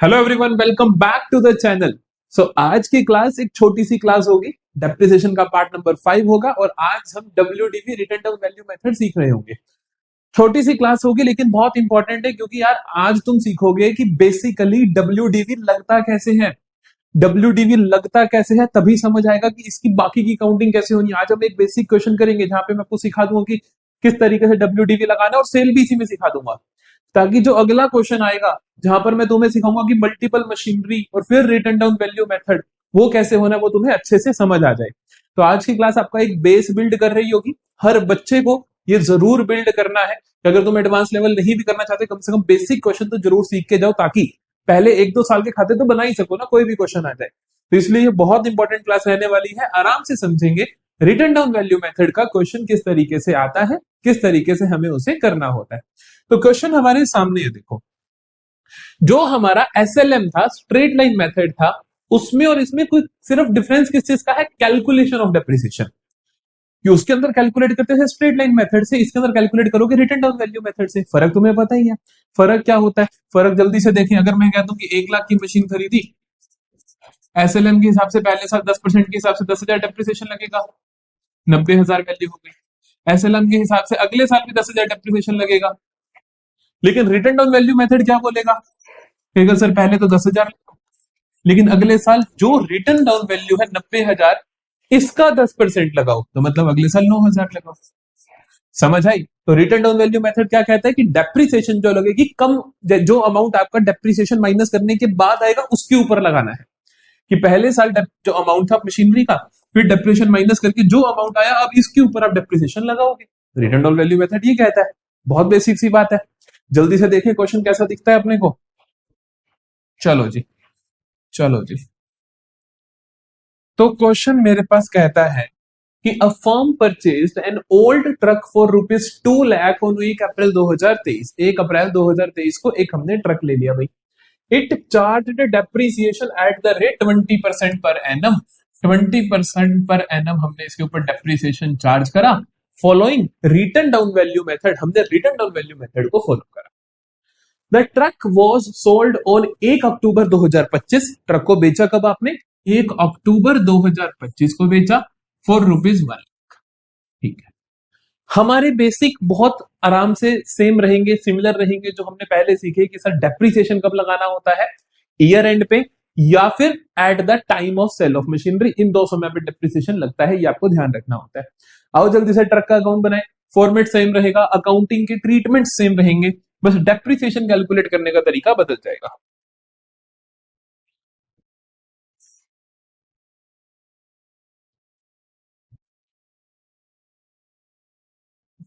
Hello everyone, welcome back to the channel. So आज की class एक छोटी सी क्लास होगी। डेप्रिसिएशन का पार्ट नंबर 5 होगा और आज हम WDV written down value method सीख रहे होंगे। छोटी सी क्लास होगी लेकिन बहुत इंपॉर्टेंट है, क्योंकि यार आज तुम सीखोगे कि बेसिकली डब्ल्यूडीवी लगता कैसे है। डब्ल्यूडीवी लगता कैसे है तभी समझ आएगा कि इसकी बाकी की काउंटिंग कैसे होनी है। आज हम एक बेसिक क्वेश्चन करेंगे जहां पे मैं आपको सिखा दूंगा कि किस तरीके से डब्ल्यूडीवी लगाना है, और सेल भी इसी में सिखा दूंगा, ताकि जो अगला क्वेश्चन आएगा जहां पर मैं तुम्हें सिखाऊंगा कि मल्टीपल मशीनरी और फिर रिटर्न डाउन वैल्यू मेथड वो कैसे होना है, वो तुम्हें अच्छे से समझ आ जाए। तो आज की क्लास आपका एक बेस बिल्ड कर रही होगी। हर बच्चे को ये जरूर बिल्ड करना है कि अगर तुम एडवांस लेवल नहीं भी करना चाहते, कम से कम बेसिक क्वेश्चन तो जरूर सीख के जाओ, ताकि पहले एक दो साल के खाते तो बना ही सको ना, कोई भी क्वेश्चन आ जाए। तो इसलिए ये बहुत इंपॉर्टेंट क्लास रहने वाली है। आराम से समझेंगे रिटर्न डाउन वैल्यू मेथड का क्वेश्चन किस तरीके से आता है, किस तरीके से हमें उसे करना होता है। तो क्वेश्चन हमारे सामने है, देखो। जो हमारा एसएलएम था, स्ट्रेट लाइन मेथड था, उसमें और इसमें कोई सिर्फ डिफरेंस किस चीज का है? Calculation of depreciation. कि उसके अंदर कैलकुलेट करते थे स्ट्रेट लाइन मेथड से, इसके अंदर कैलकुलेट करोगे रिटर्न डाउन वैल्यू मेथड से। फर्क तुम्हें पता ही है। फर्क क्या होता है? फर्क जल्दी से देखें। अगर मैं कहता हूं कि 1 लाख की मशीन खरीदी, एसएलएम के हिसाब से पहले साल 10% के हिसाब से 10,000 डेप्रिसिएशन लगेगा, 90,000 वैल्यू हो गई। एसएलएम के हिसाब से अगले साल भी 10,000 डेप्रिसिएशन लगेगा। लेकिन रिटर्न डाउन वैल्यू मेथड क्या बोलेगा? कहेगा सर पहले तो 10,000, लेकिन अगले साल जो रिटर्न डाउन वैल्यू है 90,000, इसका 10% लगाओ, तो मतलब अगले साल 9,000 लगाओ। समझ आई? तो रिटर्न डाउन वैल्यू मेथड क्या कहता है कि डेप्रिसिएशन जो लगेगी, कम जो अमाउंट आपका डेप्रिसिएशन माइनस करने के बाद आएगा उसके ऊपर लगाना है। कि पहले साल जो अमाउंट था मशीनरी का, फिर डेप्रिसिएशन माइनस करके जो अमाउंट आया, अब इसके ऊपर आप डेप्रिसिएशन लगाओगे। रिटर्न डाउन वैल्यू मेथड ये कहता है। बहुत बेसिक सी बात है। जल्दी से देखिए क्वेश्चन कैसा दिखता है अपने को। चलो जी, चलो जी। तो क्वेश्चन मेरे पास कहता है कि a firm purchased an old truck for ₹2 lakh on 1 अप्रैल 2023। 1 अप्रैल 2023 को एक हमने ट्रक ले लिया भाई। It charged depreciation at the rate 20% per annum. 20% per annum हमने इसके ऊपर डेप्रिसिएशन चार्ज करा। Following return down value method, हमने रिटर्न डाउन वैल्यू मेथड को फॉलो करा। The truck was sold on 1 October 2025। Truck को बेचा कब आपने? 1 अक्टूबर 2025 को बेचा, फॉर ₹1। ठीक है। हमारे बेसिक बहुत आराम से सेम रहेंगे, सिमिलर रहेंगे, जो हमने पहले सीखे कि सर डेप्रिसिएशन कब लगाना होता है? ईयर एंड पे या फिर at the time of sale of machinery. इन दो समय पे डेप्रिसिएशन लगता है, ये आपको ध्यान रखना होता है। आओ जल्दी से ट्रक का अकाउंट बनाए। फॉर्मेट सेम रहेगा, अकाउंटिंग के ट्रीटमेंट सेम रहेंगे, बस डेप्रिसिएशन कैलकुलेट करने का तरीका बदल जाएगा।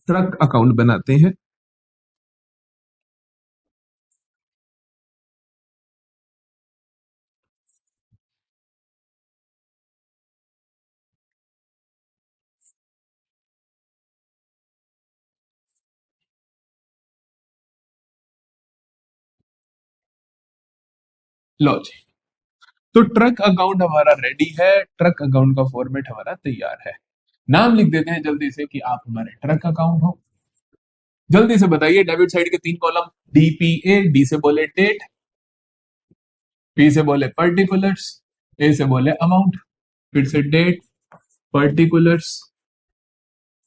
ट्रक अकाउंट बनाते हैं। लो जी, तो ट्रक अकाउंट हमारा रेडी है, ट्रक अकाउंट का फॉर्मेट हमारा तैयार है। नाम लिख देते हैं जल्दी से कि आप हमारे ट्रक अकाउंट हो। जल्दी से बताइए, डेबिट साइड के 3 कॉलम। डीपीए, डी से बोले डेट, पी से बोले पर्टिकुलर्स, ए से बोले अमाउंट। फिर से डेट, पर्टिकुलर्स,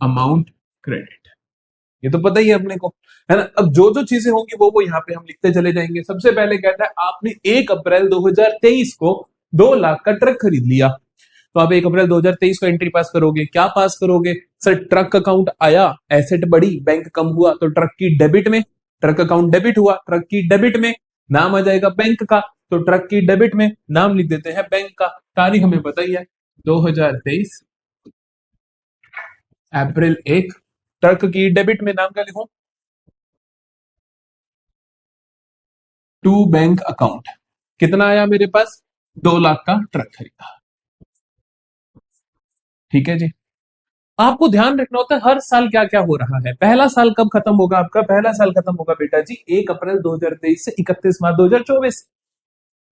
अमाउंट, क्रेडिट। ये तो पता ही है अपने को, है ना। अब जो जो चीजें होंगी वो यहाँ पे हम लिखते चले जाएंगे। सबसे पहले कहता है आपने 1 अप्रैल 2023 को 2 लाख का ट्रक खरीद लिया। तो आप 1 अप्रैल 2023 को एंट्री पास करोगे। क्या पास करोगे? सर ट्रक अकाउंट आया, एसेट बढ़ी, बैंक कम हुआ, तो ट्रक की डेबिट में। ट्रक अकाउंट डेबिट हुआ, ट्रक की डेबिट में नाम आ जाएगा बैंक का, तो ट्रक की डेबिट में नाम लिख देते हैं बैंक का। तारीख हमें पता ही है, 2023 अप्रैल 1। ट्रक की डेबिट में नाम क्या लिखूं? To bank account. कितना आया मेरे पास? 2 लाख का ट्रक खरीदा। ठीक है जी। आपको ध्यान रखना होता है हर साल क्या क्या हो रहा है। पहला साल कब खत्म होगा आपका? पहला साल खत्म होगा बेटा जी 1 अप्रैल 2023 से 31 मार्च 2024।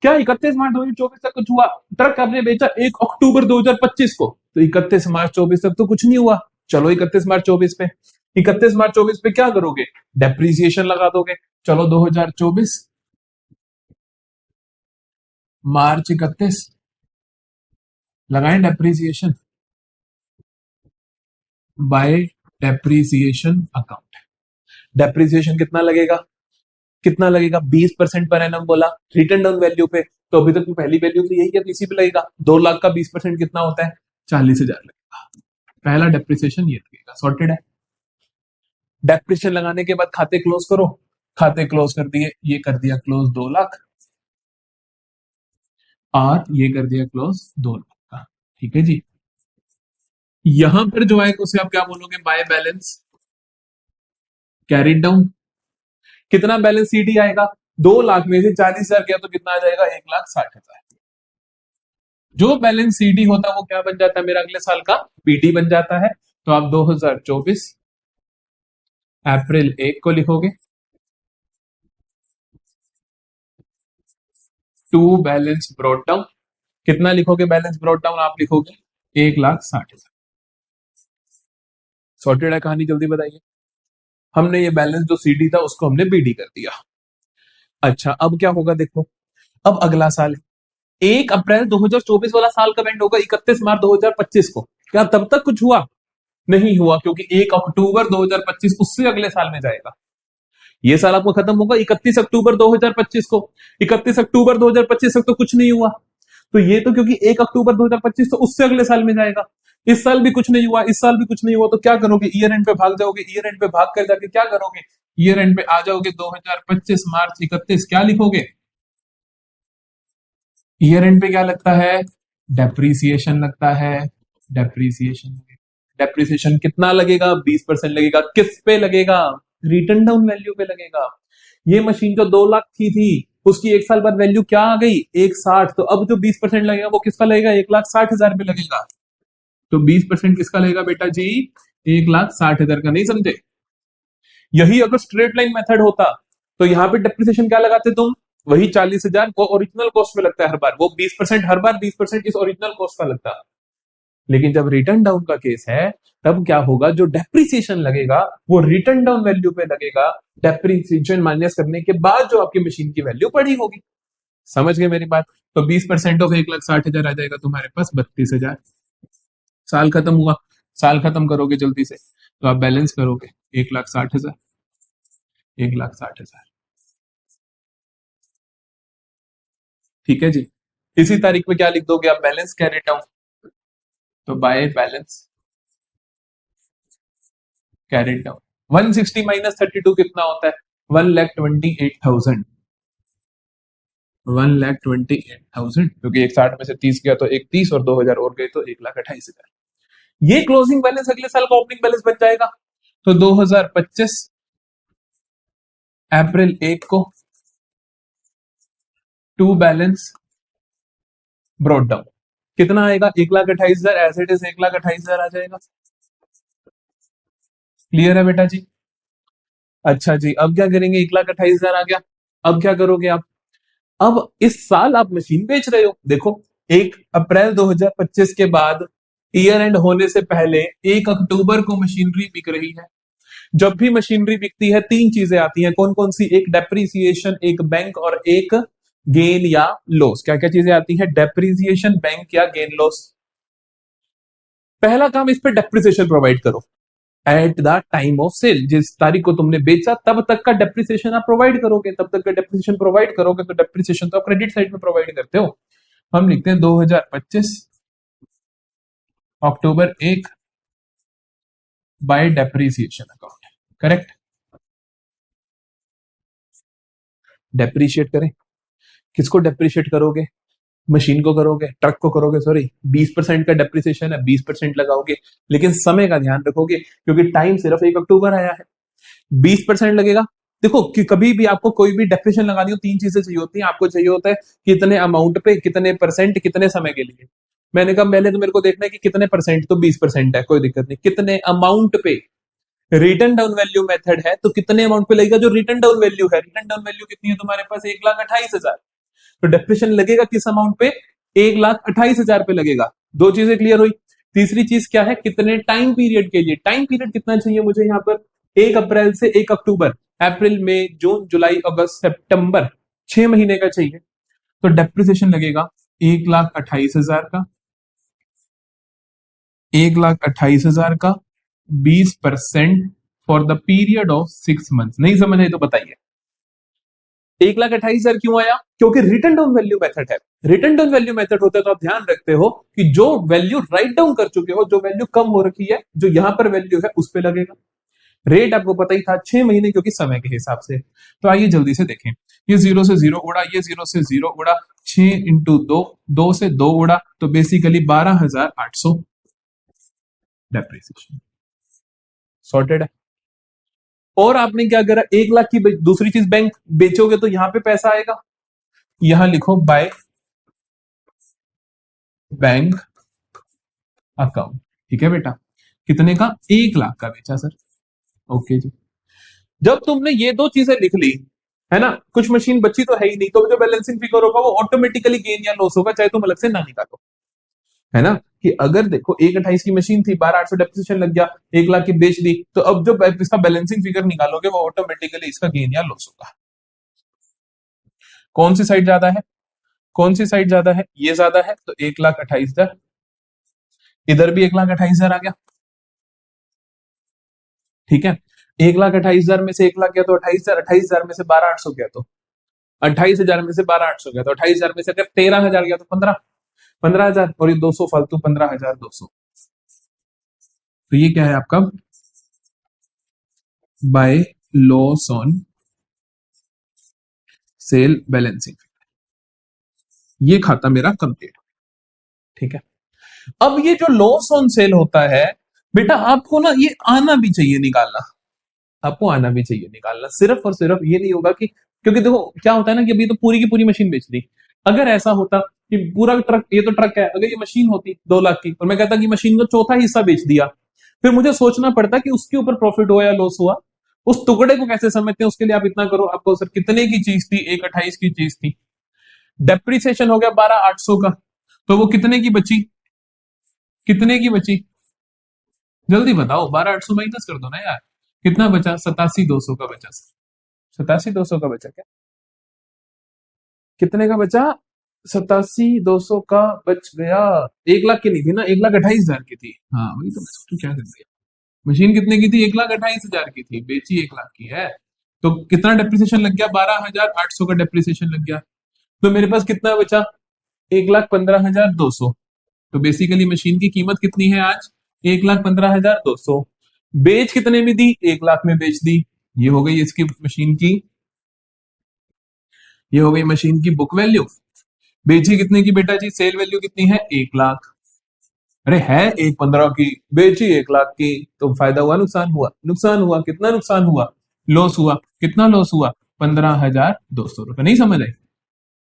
क्या 31 मार्च 2024 तक कुछ हुआ? ट्रक आपने बेचा 1 अक्टूबर 2025 को, तो 31 मार्च 24 तक तो कुछ नहीं हुआ। चलो 31 मार्च 24 पे, 31 मार्च 24 पे क्या करोगे? डेप्रीसिएशन लगा दोगे। चलो 2024 मार्च 31 लगाएं depreciation by depreciation account. Depreciation कितना लगेगा, कितना लगेगा, 20% पर एनम बोला रिटर्न डाउन वैल्यू पे, तो अभी तक तो पहली वैल्यू तो यही है, तो इसी पे लगेगा। 2 लाख का 20% कितना होता है, 40,000 लगेगा। पहला डेप्रिसिएशन ये लगेगा, सॉर्टेड है। डेप्रिसिएशन लगाने के बाद खाते क्लोज करो, खाते क्लोज कर दिए, ये कर दिया क्लोज 2 लाख और ये कर दिया क्लोज 2 लाख का। ठीक है जी। यहां पर जो आएगा उसे आप क्या बोलोगे, बाय बैलेंस कैरिड डाउन। कितना बैलेंस सीडी आएगा, 2 लाख में से 40,000 गया तो कितना आ जाएगा, 1,60,000। जो बैलेंस सीडी होता है वो क्या बन जाता है मेरा अगले साल का, पीडी बन जाता है। तो आप 2024 अप्रैल 1 को लिखोगे, टू बैलेंस ब्रॉट डाउन। कितना लिखोगे बैलेंस ब्रॉट डाउन, आप लिखोगे 1,60,000। सॉर्टेड है कहानी, जल्दी बताइए। हमने ये बैलेंस जो सीडी था उसको हमने बीडी कर दिया। अच्छा अब क्या होगा देखो, अब अगला साल 1 अप्रैल 2024 वाला साल कब एंड होगा, 31 मार्च 2025 को। क्या तब तक कुछ हुआ, नहीं हुआ, क्योंकि 1 अक्टूबर 2025 उससे अगले साल में जाएगा। ये साल आपको खत्म होगा 31 अक्टूबर 2025 को, 31 अक्टूबर 2025 तक तो कुछ नहीं हुआ। तो ये तो क्योंकि 1 अक्टूबर 2025 तो उससे अगले साल में जाएगा। इस साल भी कुछ नहीं हुआ, इस साल भी कुछ नहीं हुआ, तो क्या करोगे, ईयर एंड पे भाग जाओगे। ईयर एंड पे भाग कर जाके क्या करोगे, ईयर एंड पे आ जाओगे 2025 मार्च 31, क्या लिखोगे, ईयर एंड पे क्या लगता है, डेप्रीसिएशन लगता है। डेप्रीसिएशन, डेप्रीसिएशन कितना लगेगा, 20% लगेगा। किस पे लगेगा, रिटर्न डाउन वैल्यू पे लगेगा। ये मशीन जो 2 लाख की थी उसकी 1 साल बाद वैल्यू क्या आ गई, 1,60, तो अब जो 20% लगेगा वो किसका लगेगा, 1,60,000 पे लगेगा। तो 20% किसका लगेगा बेटा जी, 1,60,000 का। नहीं समझे, यही अगर स्ट्रेट लाइन मेथड होता तो यहाँ पे डेप्रिसिएशन क्या लगाते तुम, वही 40,000 वो ओरिजिनल कॉस्ट पे लगता है हर बार, वो 20% हर बार 20% इस ओरिजिनल कॉस्ट का लगता। लेकिन जब रिटर्न डाउन का केस है तब क्या होगा, जो डेप्रिसिएशन लगेगा वो रिटर्न डाउन वैल्यू पे लगेगा, डेप्रिसिएशन माइनस करने के बाद जो आपकी मशीन की वैल्यू पड़ी होगी। समझ गए मेरी बात। तो 20% ऑफ 1,60,000 आ जाएगा तुम्हारे पास 32,000। साल खत्म हुआ, साल खत्म करोगे जल्दी से तो आप बैलेंस करोगे 1,60,000, 1,60,000। ठीक है जी। इसी तारीख में क्या लिख दोगे आप, बैलेंस कैरी डाउन। तो by balance carry down 160 minus 32 कितना होता है, 1,28,000। 1,28,000 क्योंकि 1,60 में से 30 गया तो 1,30 और 2,000 और गए तो 1,28,000। ये क्लोजिंग बैलेंस अगले साल का ओपनिंग बैलेंस बन जाएगा। तो 2025 अप्रैल 1 को टू बैलेंस ब्रॉट डाउन कितना आएगा, 1,28,000। एज इट इज 1,28,000 आ जाएगा। क्लियर है बेटा जी। अच्छा जी, अब क्या करेंगे, 1,28,000 आ गया। अब क्या करोगे आप, अब इस साल आप मशीन बेच रहे हो। देखो 1 अप्रैल 2025 के बाद ईयर एंड होने से पहले 1 अक्टूबर को मशीनरी बिक रही है। जब भी मशीनरी बिकती है 3 चीजें आती हैं, कौन कौन सी, एक डेप्रीसिएशन, एक बैंक और एक गेन या लॉस। क्या क्या चीजें आती है, डेप्रीसिएशन, बैंक या गेन लॉस। पहला काम इस पे डेप्रिसिएशन प्रोवाइड करो at the time of sale. जिस तारीख को तुमने बेचा तब तक का डेप्रिसिएशन आप प्रोवाइड करोगे, तब तक का डेप्रिसिएशन प्रोवाइड करोगे। तो डेप्रिसिएशन तो आप क्रेडिट साइड में प्रोवाइड करते हो। हम लिखते हैं 2025 अक्टूबर 1 bye depreciation account. Correct, depreciate करें, किसको डेप्रिशिएट करोगे, मशीन को करोगे, ट्रक को करोगे, सॉरी 20% का डेप्रिसिएशन है, 20% लगाओगे। लेकिन समय का ध्यान रखोगे क्योंकि टाइम सिर्फ 1 अक्टूबर आया है। 20% लगेगा। देखो कि कभी भी आपको कोई भी डेप्रिसिएशन लगानी हो 3 चीजें चाहिए होती हैं। आपको चाहिए होता है कितने अमाउंट पे, कितने परसेंट, कितने समय के लिए। मैंने कहा पहले तो मेरे को देखना है कि कितने परसेंट, तो 20% है, कोई दिक्कत नहीं। कितने अमाउंट पे, रिटर्न डाउन वैल्यू मेथड है तो कितने अमाउंट पे लगेगा, जो रिटर्न डाउन वैल्यू है। रिटर्न डाउन वैल्यू कितनी है तुम्हारे पास, 1,28,000। तो डेप्रिसिएशन लगेगा किस अमाउंट पे, 1,28,000 पे लगेगा। दो चीजें क्लियर हुई। तीसरी चीज क्या है, कितने टाइम पीरियड के लिए। टाइम पीरियड कितना चाहिए मुझे यहाँ पर, 1 अप्रैल से 1 अक्टूबर, अप्रैल मई जून जुलाई अगस्त सितंबर, 6 महीने का चाहिए। तो डेप्रिसिएशन लगेगा 1,28,000 का, 1,28,000 का 20% for the period of 6 months. नहीं समझ आई तो बताइए 1,28,000 क्यों आया? क्योंकि रिटर्न डाउन वैल्यू मेथड है। रिटर्न डाउन वैल्यू मेथड होता है तो आप ध्यान रखते हो कि जो वैल्यू राइट डाउन कर चुके हो, जो वैल्यू कम हो रखी है, जो यहां पर वैल्यू है उस पे लगेगा। रेट आपको पता ही था 6 महीने, क्योंकि समय के हिसाब से। तो आइए जल्दी से देखें, ये 0 से 0 उड़ा, ये 0 से 0 उड़ा, 6 इंटू 2, 2 से 2 उड़ा, तो बेसिकली 12,800 डेप्रिसिएशन सॉर्टेड है। और आपने क्या करा, 1 लाख की दूसरी चीज बैंक बेचोगे तो यहां पे पैसा आएगा, यहां लिखो बाय बैंक अकाउंट। ठीक है बेटा, कितने का? 1 लाख का बेचा सर। ओके जी, जब तुमने ये दो चीजें लिख ली है ना, कुछ मशीन बची तो है ही नहीं, तो जो बैलेंसिंग फिगर होगा वो ऑटोमेटिकली गेन या लॉस होगा, चाहे तुम अलग से ना निकालो, है ना। कि अगर देखो 1,28 की मशीन थी, 12,800 डेप्रिसिएशन लग गया, 1 लाख की बेच दी, तो अब जो इसका बैलेंसिंग फिगर निकालोगे वो ऑटोमेटिकली इसका गेन या लॉस होगा। कौन सी साइड ज्यादा है? कौन सी साइड ज्यादा है? ये ज्यादा है, तो 1,28,000, इधर भी 1,28,000 आ गया। ठीक है, 1,28,000 में से 1 लाख गया तो 28,000, 28,000 में से 12,800 गया तो 28,000 में से 12,800 गया तो 28,000 में से अगर 13,000 गया तो 15,000, और ये 200 फालतू, 15,200। तो ये क्या है आपका? By loss on sale balancing, ये खाता मेरा कंप्लीट। ठीक है, अब ये जो लॉस ऑन सेल होता है बेटा, आपको ना ये आना भी चाहिए निकालना, आपको आना भी चाहिए निकालना। सिर्फ और सिर्फ ये नहीं होगा कि, क्योंकि देखो क्या होता है ना कि अभी तो पूरी की पूरी मशीन बेच दी। अगर ऐसा होता कि पूरा ट्रक, ये तो ट्रक है, अगर ये मशीन होती 2 लाख की और मैं कहता कि मशीन का चौथा हिस्सा बेच दिया, फिर मुझे सोचना पड़ता कि उसके ऊपर प्रॉफिट हुआ या लॉस हुआ, उस टुकड़े को कैसे समझते हैं। उसके लिए आप इतना करो, आपको सर कितने की चीज थी? 1,28 की चीज थी, डेप्रिसिएशन हो गया 12,800 का, तो वो कितने की बची? कितने की बची? जल्दी बताओ, 12,800 माइनस कर दो ना यार, कितना बचा? 87,200 का बचा। 87,200 का बचा क्या? कितने का बचा? 87,200 का बच गया। 1 लाख की नहीं थी ना, 1,28,000 की थी। हाँ वही तो मैं सोचूं क्या कर दिया। मशीन कितने की थी? 1,28,000 की थी, बेची 1 लाख की है, तो कितना डेप्रिसिएशन लग गया? 12,800 का डेप्रिसिएशन लग गया। तो मेरे पास कितना बचा? 1,15,200। तो बेसिकली मशीन की कीमत कितनी है आज? 1,15,200। बेच कितने में दी? 1 लाख में बेच दी। ये हो गई इसकी मशीन की, ये हो गई मशीन की बुक वैल्यू। बेची कितने की बेटा जी? सेल वैल्यू कितनी है? 1 लाख। अरे है 1,15 की, बेची 1 लाख की, तो फायदा हुआ नुकसान हुआ? नुकसान हुआ। कितना नुकसान हुआ? लॉस हुआ। कितना लॉस हुआ? 15,200 रुपए। नहीं समझ आई?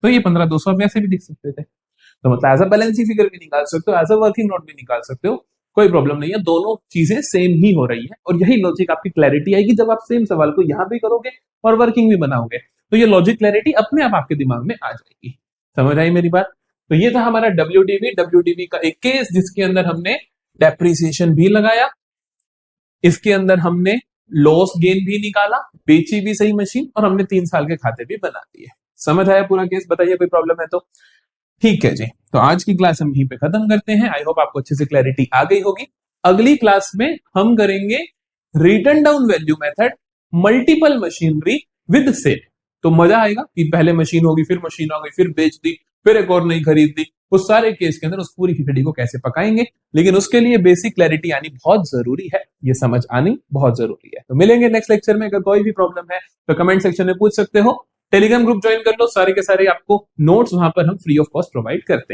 तो ये 15,200 आप ऐसे भी लिख सकते थे, तो मतलब एज अ बैलेंसिंग फिगर भी निकाल सकते हो, एज अ वर्किंग नोट भी निकाल सकते हो, कोई प्रॉब्लम नहीं है। दोनों चीजें सेम ही हो रही है, और यही लॉजिक आपकी क्लैरिटी आएगी जब आप सेम सवाल को यहां भी करोगे और वर्किंग भी बनाओगे, तो ये लॉजिक क्लैरिटी अपने आप आपके दिमाग में आ जाएगी। समझ आई मेरी बात? तो ये था हमारा डब्ल्यूडीवी का एक केस, जिसके अंदर हमने डेप्रिसिएशन भी लगाया, इसके अंदर हमने लॉस गेन भी निकाला, बेची भी सही मशीन, और हमने 3 साल के खाते भी बना दिए। समझ आया पूरा केस? बताइए कोई प्रॉब्लम है तो। ठीक है जी, तो आज की क्लास हम यहीं पे खत्म करते हैं। आई होप आपको अच्छे से क्लैरिटी आ गई होगी। अगली क्लास में हम करेंगे written down value method, multiple machinery with sale. तो मजा आएगा कि पहले मशीन होगी, फिर मशीन आ गई, फिर बेच दी, फिर एक और नई खरीद दी। उस सारे केस के अंदर उस पूरी खिचड़ी को कैसे पकाएंगे, लेकिन उसके लिए बेसिक क्लैरिटी आनी बहुत जरूरी है, ये समझ आनी बहुत जरूरी है। तो मिलेंगे नेक्स्ट लेक्चर में। अगर कोई भी प्रॉब्लम है तो कमेंट सेक्शन में पूछ सकते हो। टेलीग्राम ग्रुप ज्वाइन कर लो, सारे के सारे आपको नोट्स वहां पर हम फ्री ऑफ कॉस्ट प्रोवाइड करते हैं।